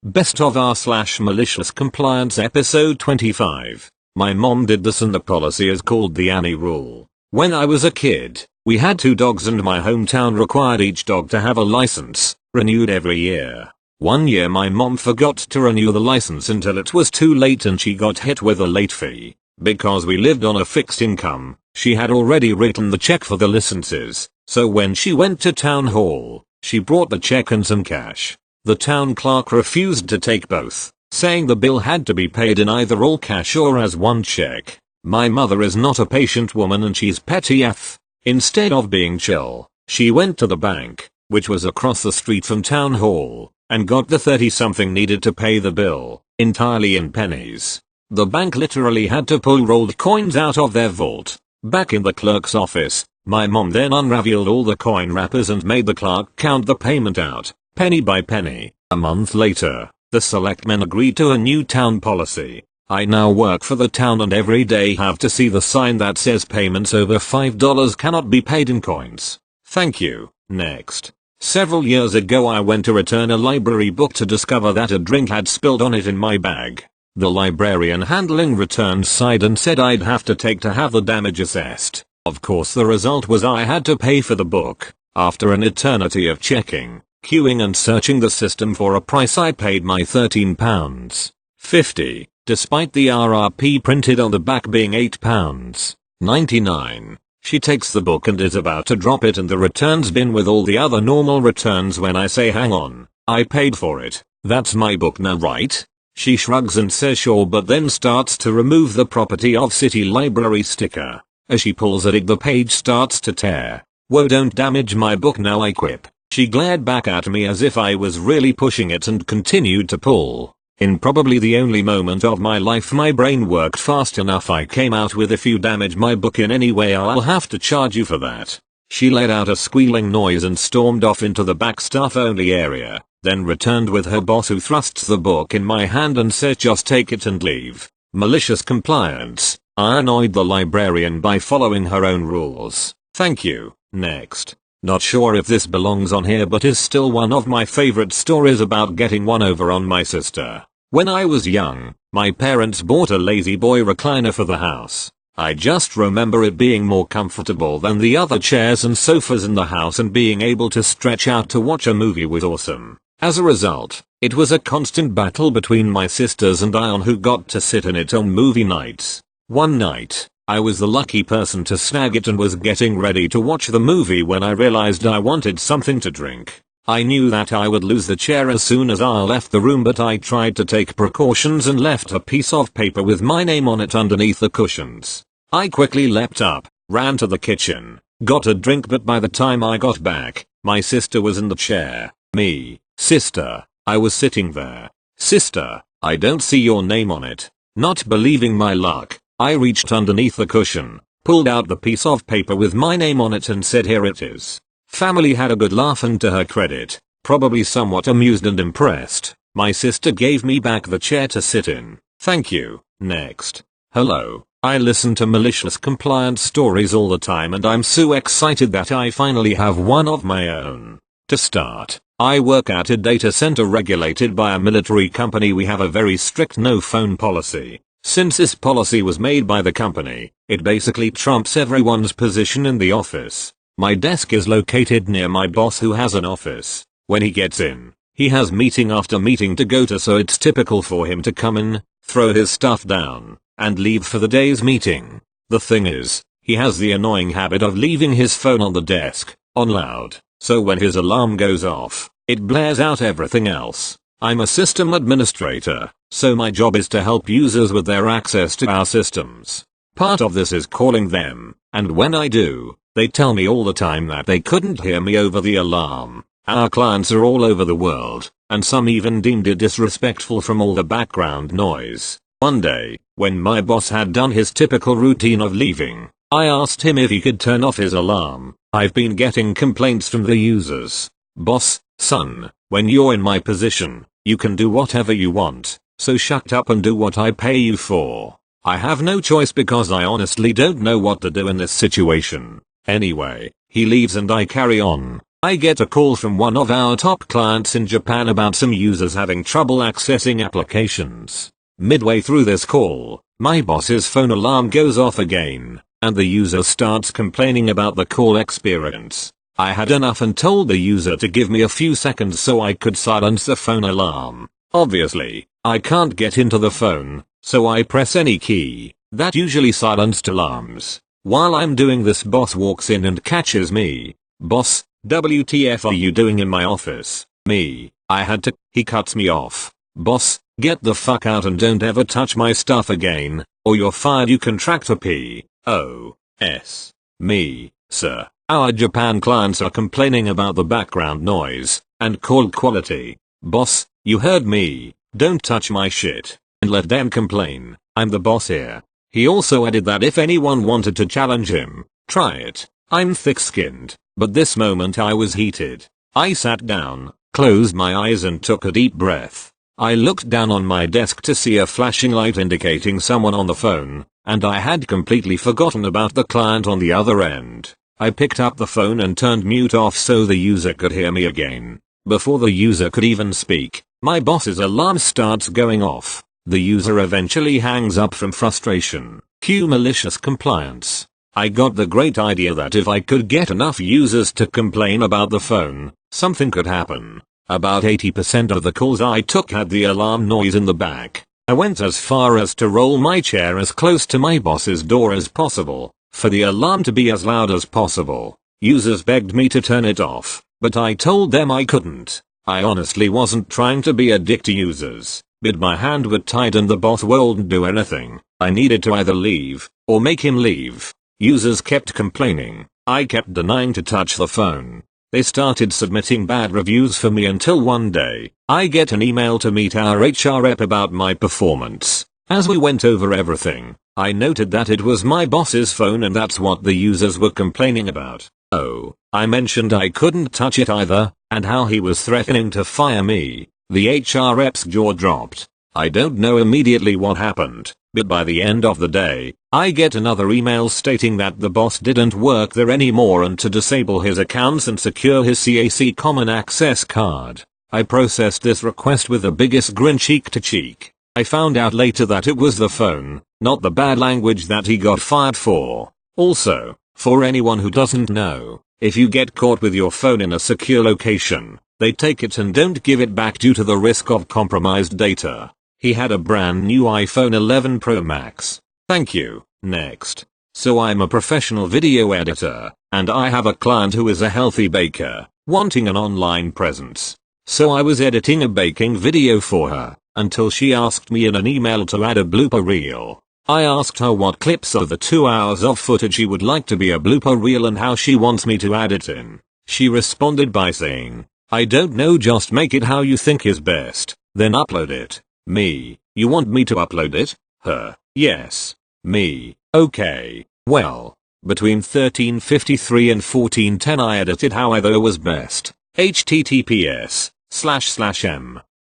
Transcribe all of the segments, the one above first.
Best of r/malicious compliance episode 25. My mom did this and the policy is called the Annie rule. When I was a kid, we had 2 dogs and my hometown required each dog to have a license, renewed every year. One year my mom forgot to renew the license until it was too late and she got hit with a late fee. Because we lived on a fixed income, she had already written the check for the licenses, so when she went to town hall, she brought the check and some cash. The town clerk refused to take both, saying the bill had to be paid in either all cash or as one check. My mother is not a patient woman and she's petty AF. Instead of being chill, she went to the bank, which was across the street from town hall, and got the 30-something needed to pay the bill, entirely in pennies. The bank literally had to pull rolled coins out of their vault. Back in the clerk's office, my mom then unraveled all the coin wrappers and made the clerk count the payment out, penny by penny. A month later, the selectmen agreed to a new town policy. I now work for the town and every day have to see the sign that says payments over $5 cannot be paid in coins. Thank you. Next. Several years ago I went to return a library book to discover that a drink had spilled on it in my bag. The librarian handling returns sighed and said I'd have to have the damage assessed. Of course the result was I had to pay for the book. After an eternity of checking, queuing and searching the system for a price I paid my £13.50, despite the RRP printed on the back being £8.99. She takes the book and is about to drop it in the returns bin with all the other normal returns when I say hang on, I paid for it, that's my book now right? She shrugs and says sure but then starts to remove the property of city library sticker. As she pulls at it the page starts to tear. Whoa, don't damage my book now, I quip. She glared back at me as if I was really pushing it and continued to pull. In probably the only moment of my life my brain worked fast enough. I came out with if you damage my book in any way I'll have to charge you for that. She let out a squealing noise and stormed off into the back staff only area. Then returned with her boss who thrusts the book in my hand and says just take it and leave. Malicious compliance. I annoyed the librarian by following her own rules. Thank you. Next. Not sure if this belongs on here but is still one of my favorite stories about getting one over on my sister. When I was young, my parents bought a lazy boy recliner for the house. I just remember it being more comfortable than the other chairs and sofas in the house and being able to stretch out to watch a movie was awesome. As a result, it was a constant battle between my sisters and I on who got to sit in it on movie nights. One night, I was the lucky person to snag it and was getting ready to watch the movie when I realized I wanted something to drink. I knew that I would lose the chair as soon as I left the room but I tried to take precautions and left a piece of paper with my name on it underneath the cushions. I quickly leapt up, ran to the kitchen, got a drink but by the time I got back, my sister was in the chair. Me. Sister, I was sitting there. Sister, I don't see your name on it. Not believing my luck, I reached underneath the cushion, pulled out the piece of paper with my name on it and said here it is. Family had a good laugh and to her credit, probably somewhat amused and impressed, my sister gave me back the chair to sit in. Thank you. Next. Hello. I listen to malicious compliance stories all the time and I'm so excited that I finally have one of my own. To start, I work at a data center regulated by a military company. We have a very strict no phone policy. Since this policy was made by the company, it basically trumps everyone's position in the office. My desk is located near my boss who has an office. When he gets in, he has meeting after meeting to go to so it's typical for him to come in, throw his stuff down, and leave for the day's meeting. The thing is, he has the annoying habit of leaving his phone on the desk, on loud. So when his alarm goes off, it blares out everything else. I'm a system administrator, so my job is to help users with their access to our systems. Part of this is calling them, and when I do, they tell me all the time that they couldn't hear me over the alarm. Our clients are all over the world, and some even deemed it disrespectful from all the background noise. One day, when my boss had done his typical routine of leaving, I asked him if he could turn off his alarm. I've been getting complaints from the users. Boss, son, when you're in my position, you can do whatever you want, so shut up and do what I pay you for. I have no choice because I honestly don't know what to do in this situation. Anyway, he leaves and I carry on. I get a call from one of our top clients in Japan about some users having trouble accessing applications. Midway through this call, my boss's phone alarm goes off again, and the user starts complaining about the call experience. I had enough and told the user to give me a few seconds so I could silence the phone alarm. Obviously, I can't get into the phone, so I press any key. That usually silenced alarms. While I'm doing this, boss walks in and catches me. Boss, WTF are you doing in my office? Me, I had to. He cuts me off. Boss, get the fuck out and don't ever touch my stuff again, or you're fired, you contractor P.O.S. Me, sir, our Japan clients are complaining about the background noise and call quality. Boss, you heard me, don't touch my shit, and let them complain, I'm the boss here. He also added that if anyone wanted to challenge him, try it. I'm thick-skinned, but this moment I was heated. I sat down, closed my eyes and took a deep breath. I looked down on my desk to see a flashing light indicating someone on the phone, and I had completely forgotten about the client on the other end. I picked up the phone and turned mute off so the user could hear me again. Before the user could even speak, my boss's alarm starts going off. The user eventually hangs up from frustration. Cue malicious compliance. I got the great idea that if I could get enough users to complain about the phone, something could happen. About 80% of the calls I took had the alarm noise in the back. I went as far as to roll my chair as close to my boss's door as possible, for the alarm to be as loud as possible. Users begged me to turn it off, but I told them I couldn't. I honestly wasn't trying to be a dick to users, but my hand was tied and the boss wouldn't do anything. I needed to either leave, or make him leave. Users kept complaining. I kept denying to touch the phone. They started submitting bad reviews for me until one day, I get an email to meet our HR rep about my performance. As we went over everything, I noted that it was my boss's phone and that's what the users were complaining about. Oh, I mentioned I couldn't touch it either, and how he was threatening to fire me. The HR rep's jaw dropped. I don't know immediately what happened, but by the end of the day, I get another email stating that the boss didn't work there anymore and to disable his accounts and secure his CAC Common Access card. I processed this request with the biggest grin cheek to cheek. I found out later that it was the phone, not the bad language that he got fired for. Also, for anyone who doesn't know, if you get caught with your phone in a secure location, they take it and don't give it back due to the risk of compromised data. He had a brand new iPhone 11 Pro Max. Thank you. Next. So I'm a professional video editor, and I have a client who is a healthy baker, wanting an online presence. So I was editing a baking video for her, until she asked me in an email to add a blooper reel. I asked her what clips of the 2 hours of footage she would like to be a blooper reel and how she wants me to add it in. She responded by saying, I don't know, just make it how you think is best, then upload it. Me, you want me to upload it? Her, yes. Me, okay. Well, between 13:53 and 14:10 I edited how I thought was best. https://m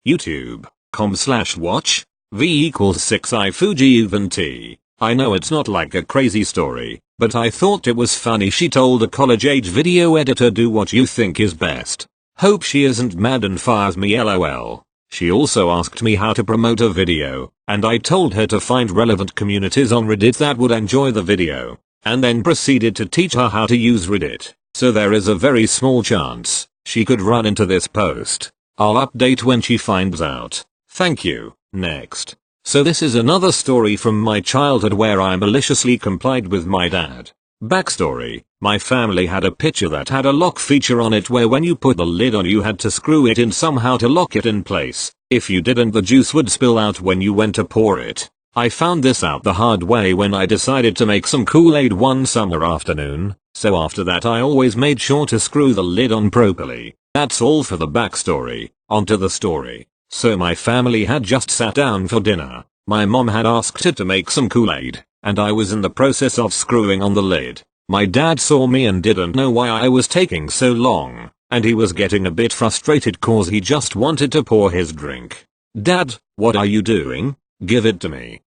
youtube.com/watch v = 6 iFuji even t. I know it's not like a crazy story, but I thought it was funny she told a college-age video editor do what you think is best. Hope she isn't mad and fires me lol. She also asked me how to promote a video, and I told her to find relevant communities on Reddit that would enjoy the video, and then proceeded to teach her how to use Reddit. So there is a very small chance she could run into this post. I'll update when she finds out. Thank you. Next. So this is another story from my childhood where I maliciously complied with my dad. Backstory, my family had a pitcher that had a lock feature on it where when you put the lid on you had to screw it in somehow to lock it in place. If you didn't, the juice would spill out when you went to pour it. I found this out the hard way when I decided to make some Kool-Aid one summer afternoon, so after that I always made sure to screw the lid on properly. That's all for the backstory, onto the story. So my family had just sat down for dinner. My mom had asked her to make some Kool-Aid, and I was in the process of screwing on the lid. My dad saw me and didn't know why I was taking so long, and he was getting a bit frustrated cause he just wanted to pour his drink. Dad, what are you doing? Give it to me.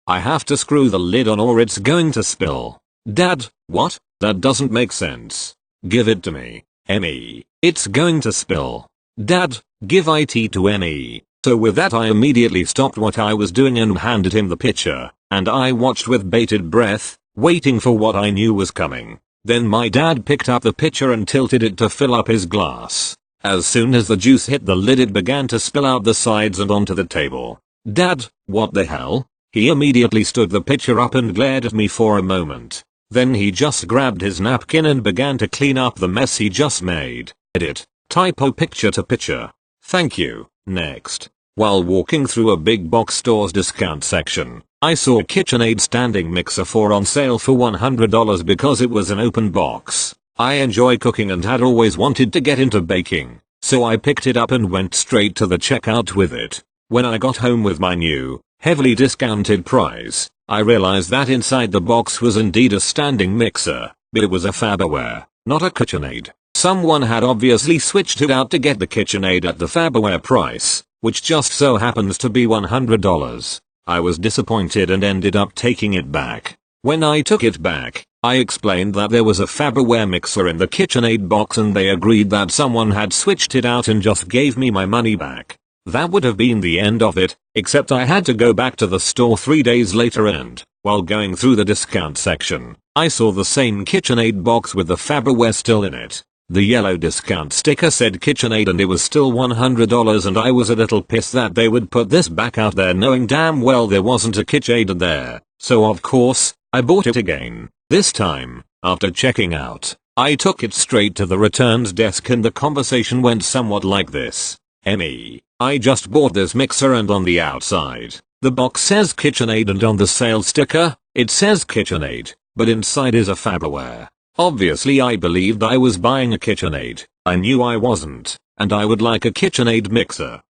I have to screw the lid on or it's going to spill. Dad, what? That doesn't make sense. Give it to me. Me. It's going to spill. Dad, give IT to Me. So with that I immediately stopped what I was doing and handed him the pitcher, and I watched with bated breath, waiting for what I knew was coming. Then my dad picked up the pitcher and tilted it to fill up his glass. As soon as the juice hit the lid it began to spill out the sides and onto the table. Dad, what the hell? He immediately stood the pitcher up and glared at me for a moment. Then he just grabbed his napkin and began to clean up the mess he just made. Edit. Typo picture to picture. Thank you. Next. While walking through a big box store's discount section, I saw a KitchenAid standing mixer for on sale for $100 because it was an open box. I enjoy cooking and had always wanted to get into baking, so I picked it up and went straight to the checkout with it. When I got home with my new, heavily discounted price, I realized that inside the box was indeed a standing mixer, but it was a Farberware, not a KitchenAid. Someone had obviously switched it out to get the KitchenAid at the Farberware price, which just so happens to be $100. I was disappointed and ended up taking it back. When I took it back, I explained that there was a Farberware mixer in the KitchenAid box and they agreed that someone had switched it out and just gave me my money back. That would have been the end of it, except I had to go back to the store 3 days later and, while going through the discount section, I saw the same KitchenAid box with the Farberware still in it. The yellow discount sticker said KitchenAid and it was still $100 and I was a little pissed that they would put this back out there knowing damn well there wasn't a KitchenAid there. So of course, I bought it again. This time, after checking out, I took it straight to the returns desk and the conversation went somewhat like this. Me. I just bought this mixer and on the outside, the box says KitchenAid and on the sales sticker, it says KitchenAid, but inside is a Farberware. Obviously I believed I was buying a KitchenAid. I knew I wasn't, and I would like a KitchenAid mixer.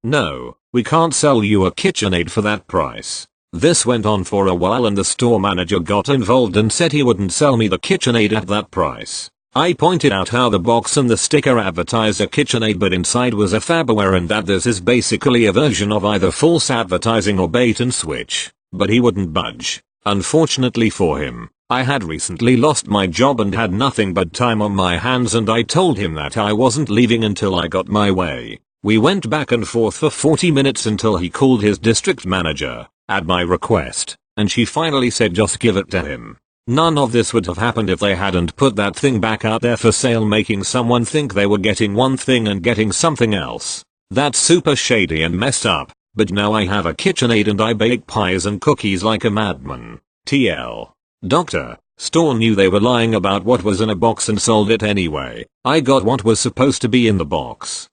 No, we can't sell you a KitchenAid for that price. This went on for a while and the store manager got involved and said he wouldn't sell me the KitchenAid at that price. I pointed out how the box and the sticker advertised a KitchenAid but inside was a Farberware and that this is basically a version of either false advertising or bait and switch, but he wouldn't budge. Unfortunately for him, I had recently lost my job and had nothing but time on my hands and I told him that I wasn't leaving until I got my way. We went back and forth for 40 minutes until he called his district manager, at my request, and she finally said just give it to him. None of this would have happened if they hadn't put that thing back out there for sale making someone think they were getting one thing and getting something else. That's super shady and messed up, but now I have a KitchenAid and I bake pies and cookies like a madman. TL. Doctor, store knew they were lying about what was in a box and sold it anyway. I got what was supposed to be in the box.